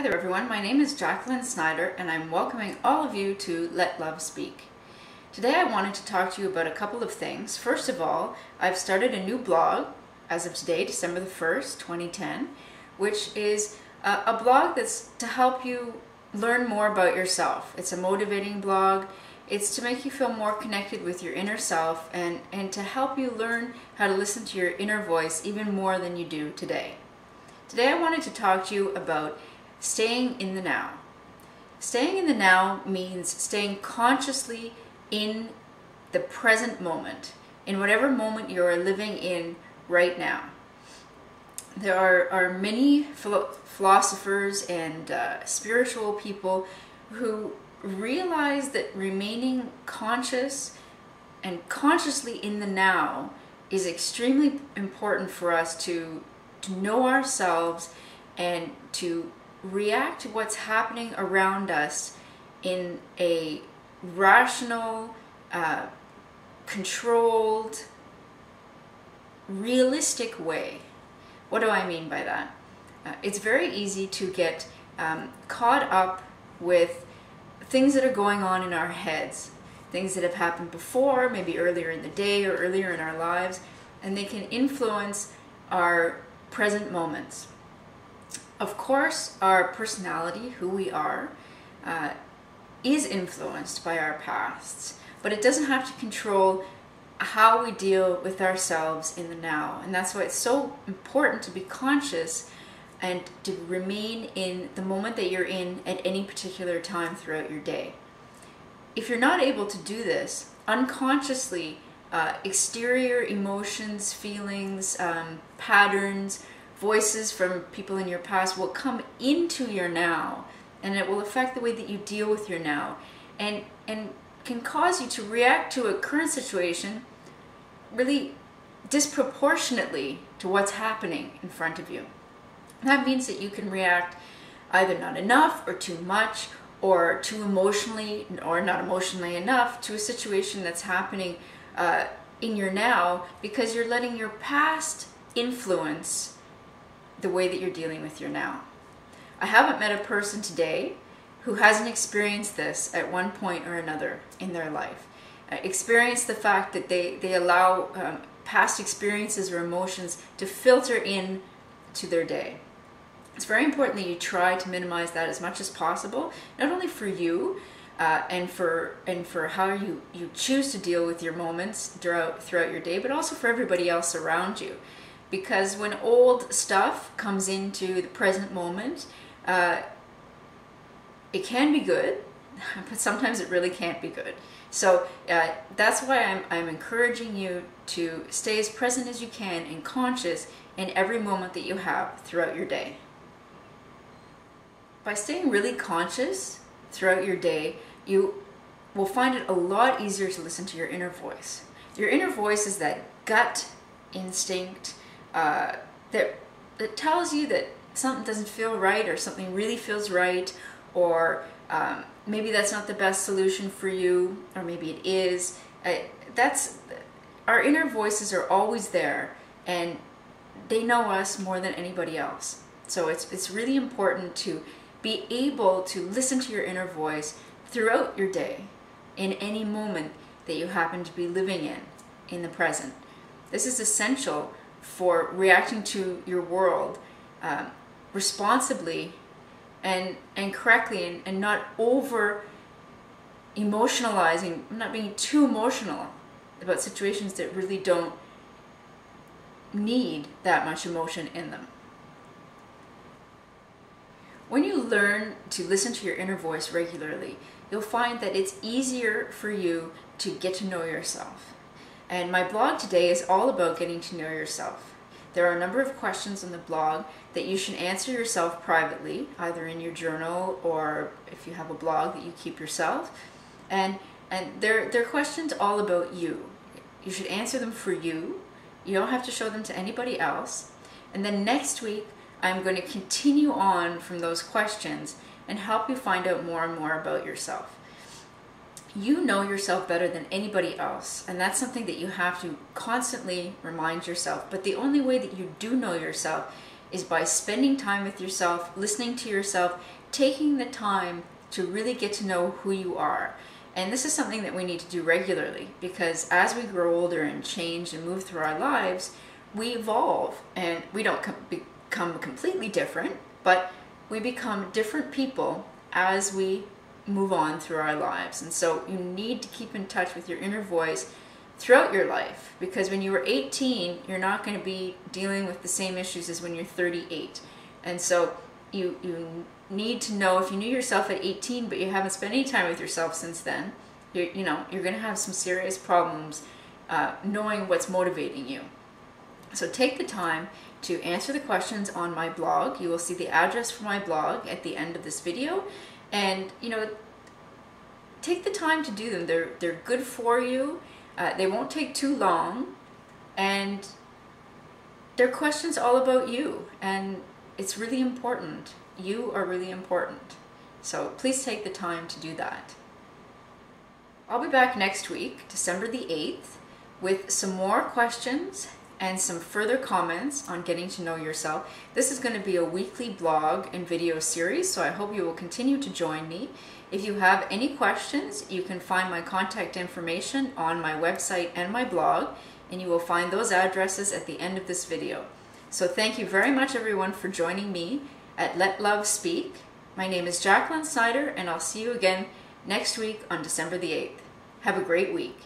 Hi there everyone, my name is Jacqueline Snyder and I'm welcoming all of you to Let Love Speak. Today I wanted to talk to you about a couple of things. First of all, I've started a new blog as of today, December the 1st, 2010, which is a blog that's to help you learn more about yourself. It's a motivating blog. It's to make you feel more connected with your inner self and to help you learn how to listen to your inner voice even more than you do today. Today I wanted to talk to you about staying in the now. Staying in the now means staying consciously in the present moment, in whatever moment you are living in right now. There are many philosophers and spiritual people who realize that remaining conscious and consciously in the now is extremely important for us to know ourselves and to react to what's happening around us in a rational, controlled, realistic way. What do I mean by that? It's very easy to get caught up with things that are going on in our heads, things that have happened before, maybe earlier in the day or earlier in our lives, and they can influence our present moments. Of course, our personality, who we are, is influenced by our pasts, but it doesn't have to control how we deal with ourselves in the now. And that's why it's so important to be conscious and to remain in the moment that you're in at any particular time throughout your day. If you're not able to do this, unconsciously, exterior emotions, feelings, patterns, voices from people in your past will come into your now, and it will affect the way that you deal with your now, and can cause you to react to a current situation really disproportionately to what's happening in front of you. That means that you can react either not enough or too much, or too emotionally or not emotionally enough to a situation that's happening in your now, because you're letting your past influence the way that you're dealing with your now. I haven't met a person today who hasn't experienced this at one point or another in their life. Experienced the fact that they allow past experiences or emotions to filter in to their day. It's very important that you try to minimize that as much as possible, not only for you and for how you choose to deal with your moments throughout your day, but also for everybody else around you. Because when old stuff comes into the present moment, it can be good, but sometimes it really can't be good. So that's why I'm encouraging you to stay as present as you can and conscious in every moment that you have throughout your day. By staying really conscious throughout your day, you will find it a lot easier to listen to your inner voice. Your inner voice is that gut instinct that tells you that something doesn't feel right, or something really feels right, or maybe that's not the best solution for you, or maybe it is. Our inner voices are always there, and they know us more than anybody else. So it's really important to be able to listen to your inner voice throughout your day, in any moment that you happen to be living in the present. This is essential for reacting to your world responsibly and correctly, and not over emotionalizing, not being too emotional about situations that really don't need that much emotion in them. When you learn to listen to your inner voice regularly, you'll find that it's easier for you to get to know yourself. And my blog today is all about getting to know yourself. There are a number of questions on the blog that you should answer yourself privately, either in your journal or if you have a blog that you keep yourself. And they're questions all about you. You should answer them for you. You don't have to show them to anybody else. And then next week, I'm going to continue on from those questions and help you find out more and more about yourself. You know yourself better than anybody else, and that's something that you have to constantly remind yourself. But the only way that you do know yourself is by spending time with yourself, listening to yourself, taking the time to really get to know who you are. And this is something that we need to do regularly, because as we grow older and change and move through our lives, we evolve, and we don't become completely different, but we become different people as we move on through our lives. And so you need to keep in touch with your inner voice throughout your life, because when you were 18, you're not going to be dealing with the same issues as when you're 38. And so you need to know, if you knew yourself at 18 but you haven't spent any time with yourself since then, you're going to have some serious problems knowing what's motivating you. So take the time to answer the questions on my blog. You will see the address for my blog at the end of this video, and take the time to do them. They're good for you. They won't take too long, and they're questions all about you, and it's really important. You are really important. So please take the time to do that. I'll be back next week, December the 8th, with some more questions and some further comments on getting to know yourself. This is going to be a weekly blog and video series, so I hope you will continue to join me. If you have any questions, you can find my contact information on my website and my blog, and you will find those addresses at the end of this video. So thank you very much, everyone, for joining me at Let Love Speak. My name is Jacqueline Snyder, and I'll see you again next week on December the 8th. Have a great week.